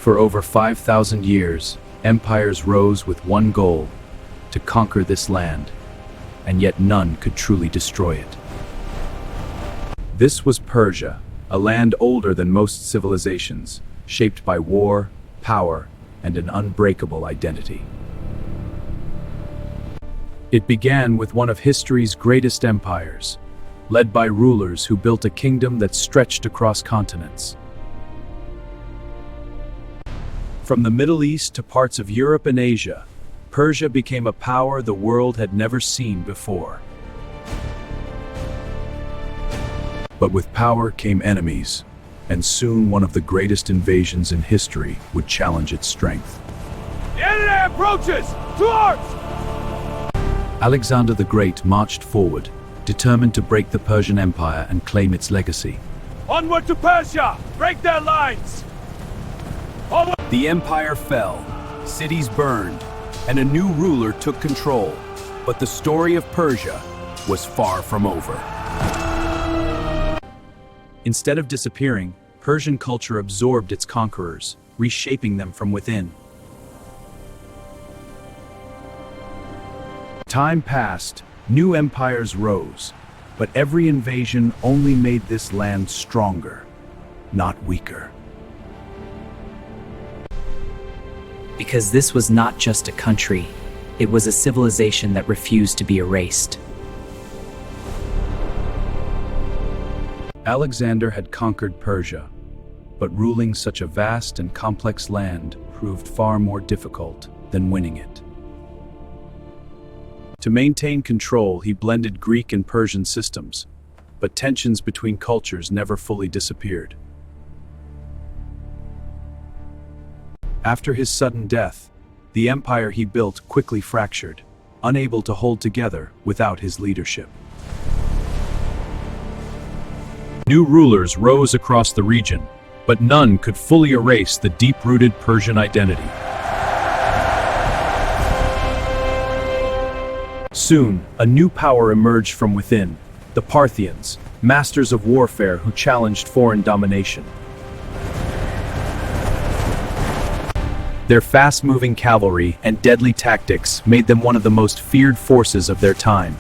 For over 5,000 years, empires rose with one goal: to conquer this land, and yet none could truly destroy it. This was Persia, a land older than most civilizations, shaped by war, power, and an unbreakable identity. It began with one of history's greatest empires, led by rulers who built a kingdom that stretched across continents. From the Middle East to parts of Europe and Asia, Persia became a power the world had never seen before. But with power came enemies, and soon one of the greatest invasions in history would challenge its strength. The enemy approaches! To arms! Alexander the Great marched forward, determined to break the Persian Empire and claim its legacy. Onward to Persia! Break their lines! Onward! The empire fell, cities burned, and a new ruler took control. But the story of Persia was far from over. Instead of disappearing, Persian culture absorbed its conquerors, reshaping them from within. Time passed, new empires rose, but every invasion only made this land stronger, not weaker. Because this was not just a country, it was a civilization that refused to be erased. Alexander had conquered Persia, but ruling such a vast and complex land proved far more difficult than winning it. To maintain control, he blended Greek and Persian systems, but tensions between cultures never fully disappeared. After his sudden death, the empire he built quickly fractured, unable to hold together without his leadership. New rulers rose across the region, but none could fully erase the deep-rooted Persian identity. Soon, a new power emerged from within: the Parthians, masters of warfare who challenged foreign domination. Their fast-moving cavalry and deadly tactics made them one of the most feared forces of their time.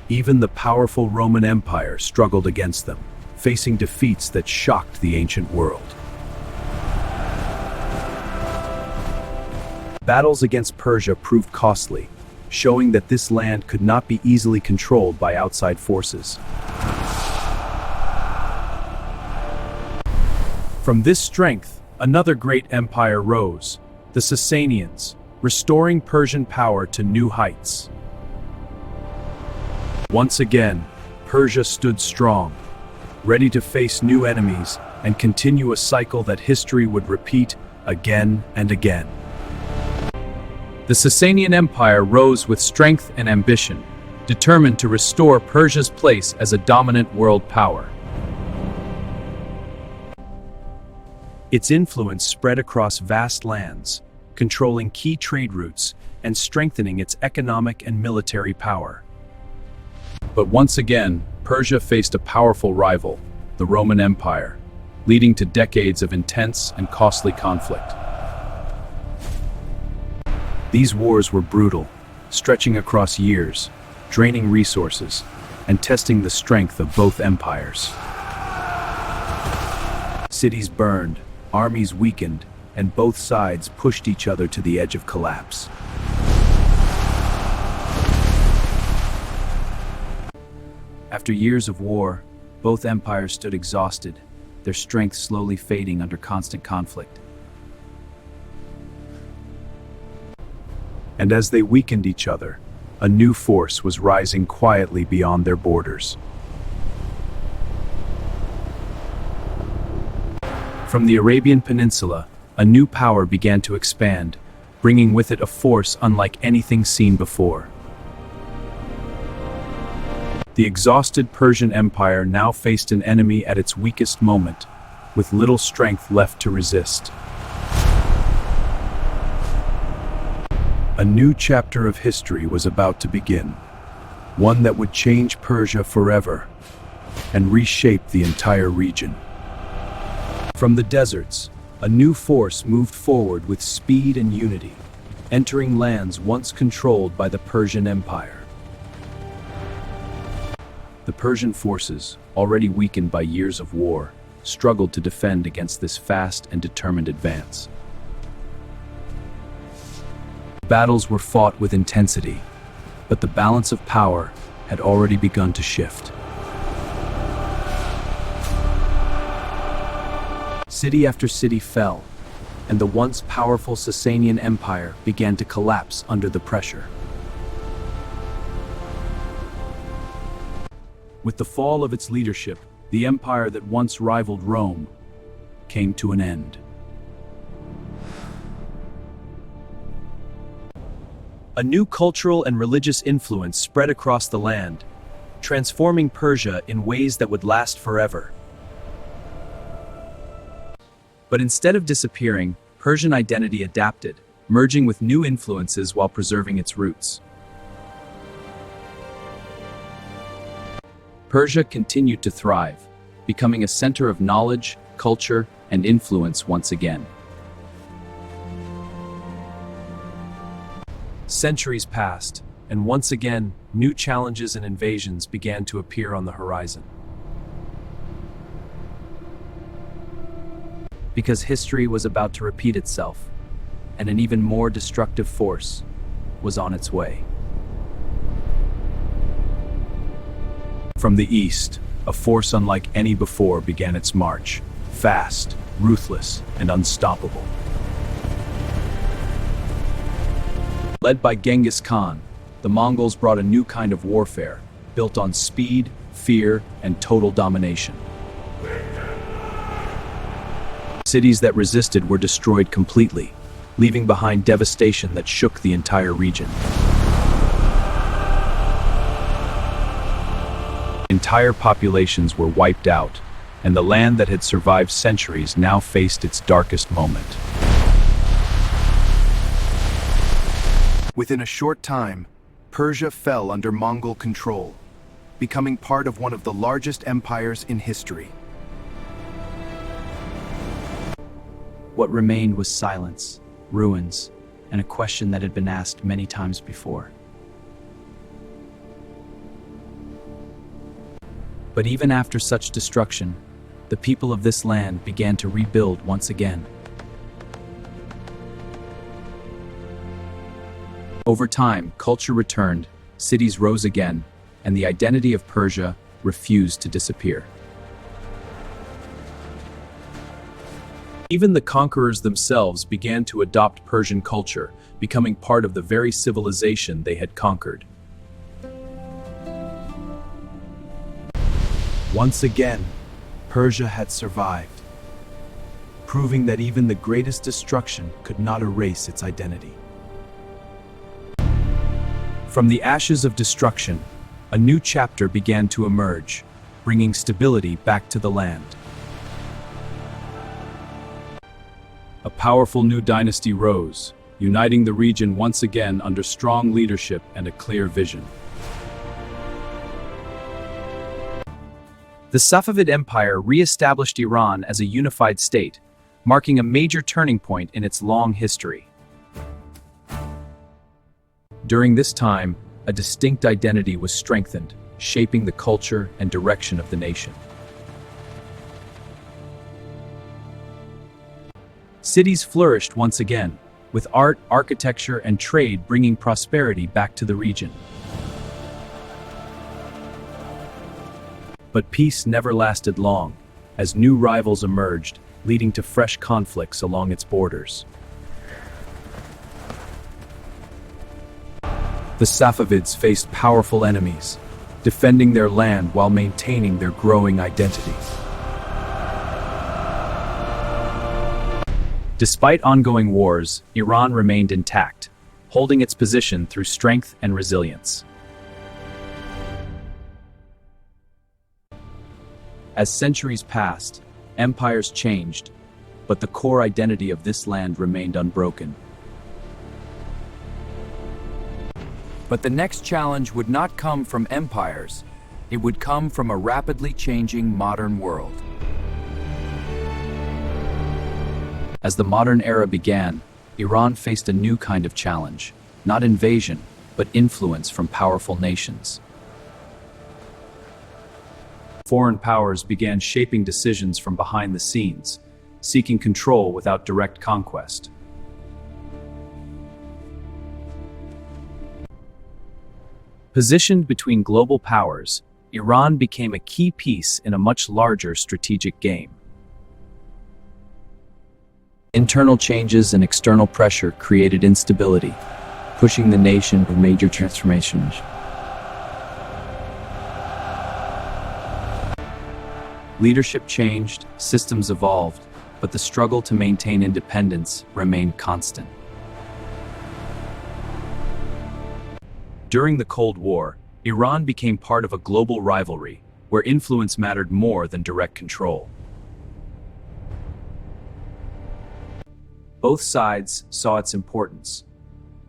Even the powerful Roman Empire struggled against them, facing defeats that shocked the ancient world. Battles against Persia proved costly, showing that this land could not be easily controlled by outside forces. From this strength, another great empire rose, the Sasanians, restoring Persian power to new heights. Once again, Persia stood strong, ready to face new enemies and continue a cycle that history would repeat again and again. The Sasanian Empire rose with strength and ambition, determined to restore Persia's place as a dominant world power. Its influence spread across vast lands, controlling key trade routes and strengthening its economic and military power. But once again, Persia faced a powerful rival, the Roman Empire, leading to decades of intense and costly conflict. These wars were brutal, stretching across years, draining resources, and testing the strength of both empires. Cities burned, armies weakened, and both sides pushed each other to the edge of collapse. After years of war, both empires stood exhausted, their strength slowly fading under constant conflict. And as they weakened each other, a new force was rising quietly beyond their borders. From the Arabian Peninsula, a new power began to expand, bringing with it a force unlike anything seen before. The exhausted Persian Empire now faced an enemy at its weakest moment, with little strength left to resist. A new chapter of history was about to begin, one that would change Persia forever and reshape the entire region. From the deserts, a new force moved forward with speed and unity, entering lands once controlled by the Persian Empire. The Persian forces, already weakened by years of war, struggled to defend against this fast and determined advance. Battles were fought with intensity, but the balance of power had already begun to shift. City after city fell, and the once powerful Sasanian Empire began to collapse under the pressure. With the fall of its leadership, the empire that once rivaled Rome came to an end. A new cultural and religious influence spread across the land, transforming Persia in ways that would last forever. But instead of disappearing, Persian identity adapted, merging with new influences while preserving its roots. Persia continued to thrive, becoming a center of knowledge, culture, and influence once again. Centuries passed, and once again, new challenges and invasions began to appear on the horizon. Because history was about to repeat itself, and an even more destructive force was on its way. From the east, a force unlike any before began its march, fast, ruthless, and unstoppable. Led by Genghis Khan, the Mongols brought a new kind of warfare, built on speed, fear, and total domination. Cities that resisted were destroyed completely, leaving behind devastation that shook the entire region. Entire populations were wiped out, and the land that had survived centuries now faced its darkest moment. Within a short time, Persia fell under Mongol control, becoming part of one of the largest empires in history. What remained was silence, ruins, and a question that had been asked many times before. But even after such destruction, the people of this land began to rebuild once again. Over time, culture returned, cities rose again, and the identity of Persia refused to disappear. Even the conquerors themselves began to adopt Persian culture, becoming part of the very civilization they had conquered. Once again, Persia had survived, proving that even the greatest destruction could not erase its identity. From the ashes of destruction, a new chapter began to emerge, bringing stability back to the land. A powerful new dynasty rose, uniting the region once again under strong leadership and a clear vision. The Safavid Empire re-established Iran as a unified state, marking a major turning point in its long history. During this time, a distinct identity was strengthened, shaping the culture and direction of the nation. Cities flourished once again, with art, architecture, and trade bringing prosperity back to the region. But peace never lasted long, as new rivals emerged, leading to fresh conflicts along its borders. The Safavids faced powerful enemies, defending their land while maintaining their growing identity. Despite ongoing wars, Iran remained intact, holding its position through strength and resilience. As centuries passed, empires changed, but the core identity of this land remained unbroken. But the next challenge would not come from empires. It would come from a rapidly changing modern world. As the modern era began, Iran faced a new kind of challenge, not invasion, but influence from powerful nations. Foreign powers began shaping decisions from behind the scenes, seeking control without direct conquest. Positioned between global powers, Iran became a key piece in a much larger strategic game. Internal changes and external pressure created instability, pushing the nation to major transformations. Leadership changed, systems evolved, but the struggle to maintain independence remained constant. During the Cold War, Iran became part of a global rivalry where influence mattered more than direct control. Both sides saw its importance,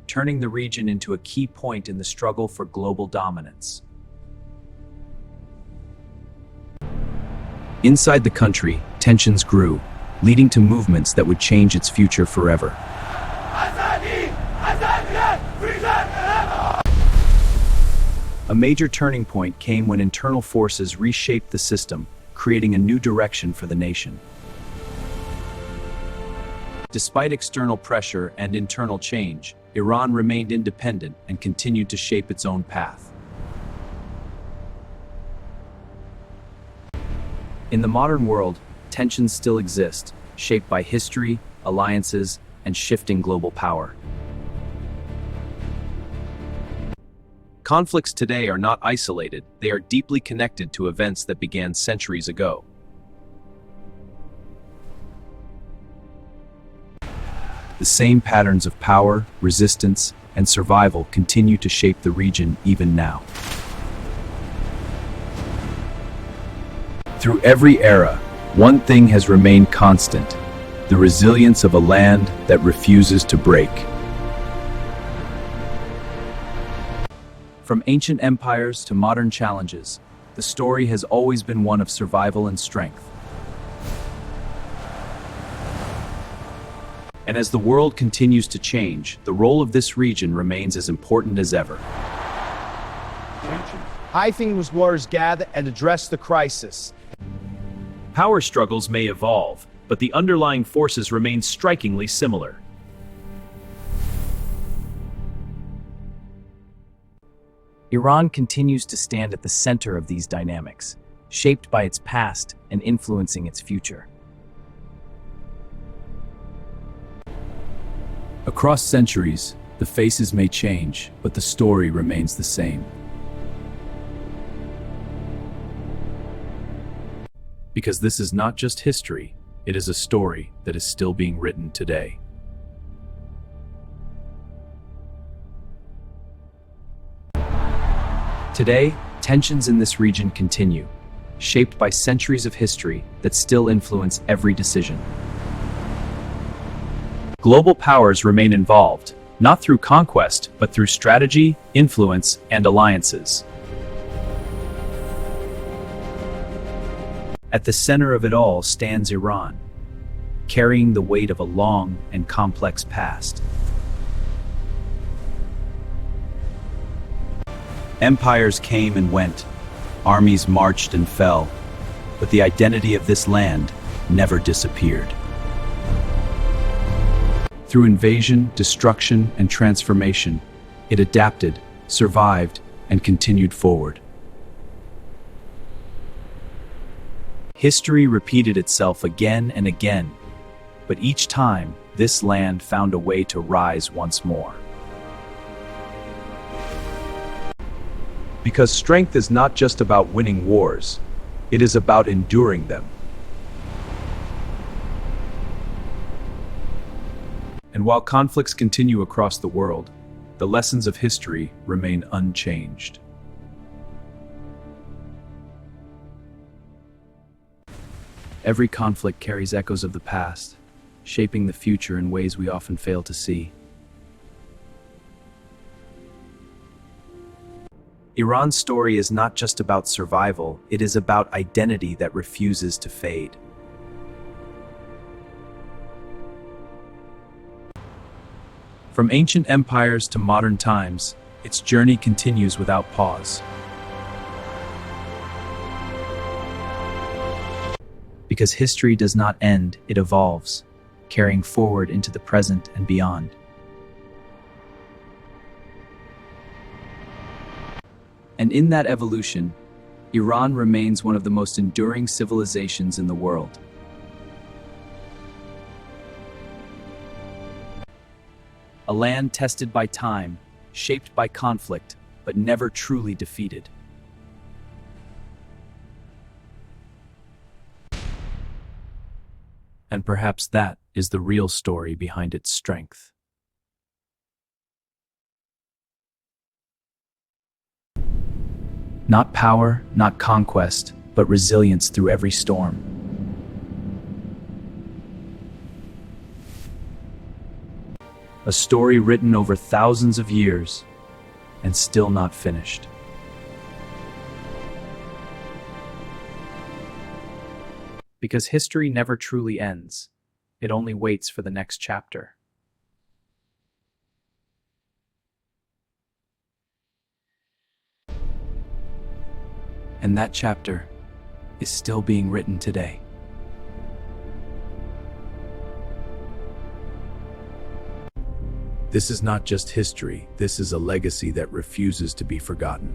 turning the region into a key point in the struggle for global dominance. Inside the country, tensions grew, leading to movements that would change its future forever. A major turning point came when internal forces reshaped the system, creating a new direction for the nation. Despite external pressure and internal change, Iran remained independent and continued to shape its own path. In the modern world, tensions still exist, shaped by history, alliances, and shifting global power. Conflicts today are not isolated, they are deeply connected to events that began centuries ago. The same patterns of power, resistance, and survival continue to shape the region even now. Through every era, one thing has remained constant: the resilience of a land that refuses to break. From ancient empires to modern challenges, the story has always been one of survival and strength. And as the world continues to change, the role of this region remains as important as ever. I think those waters gather and address the crisis. Power struggles may evolve, but the underlying forces remain strikingly similar. Iran continues to stand at the center of these dynamics, shaped by its past and influencing its future. Across centuries, the faces may change, but the story remains the same. Because this is not just history, it is a story that is still being written today. Today, tensions in this region continue, shaped by centuries of history that still influence every decision. Global powers remain involved, not through conquest, but through strategy, influence, and alliances. At the center of it all stands Iran, carrying the weight of a long and complex past. Empires came and went, armies marched and fell, but the identity of this land never disappeared. Through invasion, destruction, and transformation, it adapted, survived, and continued forward. History repeated itself again and again, but each time, this land found a way to rise once more. Because strength is not just about winning wars, it is about enduring them. And while conflicts continue across the world, the lessons of history remain unchanged. Every conflict carries echoes of the past, shaping the future in ways we often fail to see. Iran's story is not just about survival, it is about identity that refuses to fade. From ancient empires to modern times, its journey continues without pause. Because history does not end, it evolves, carrying forward into the present and beyond. And in that evolution, Iran remains one of the most enduring civilizations in the world. A land tested by time, shaped by conflict, but never truly defeated. And perhaps that is the real story behind its strength. Not power, not conquest, but resilience through every storm. A story written over thousands of years and still not finished. Because history never truly ends. It only waits for the next chapter. And that chapter is still being written today. This is not just history, this is a legacy that refuses to be forgotten.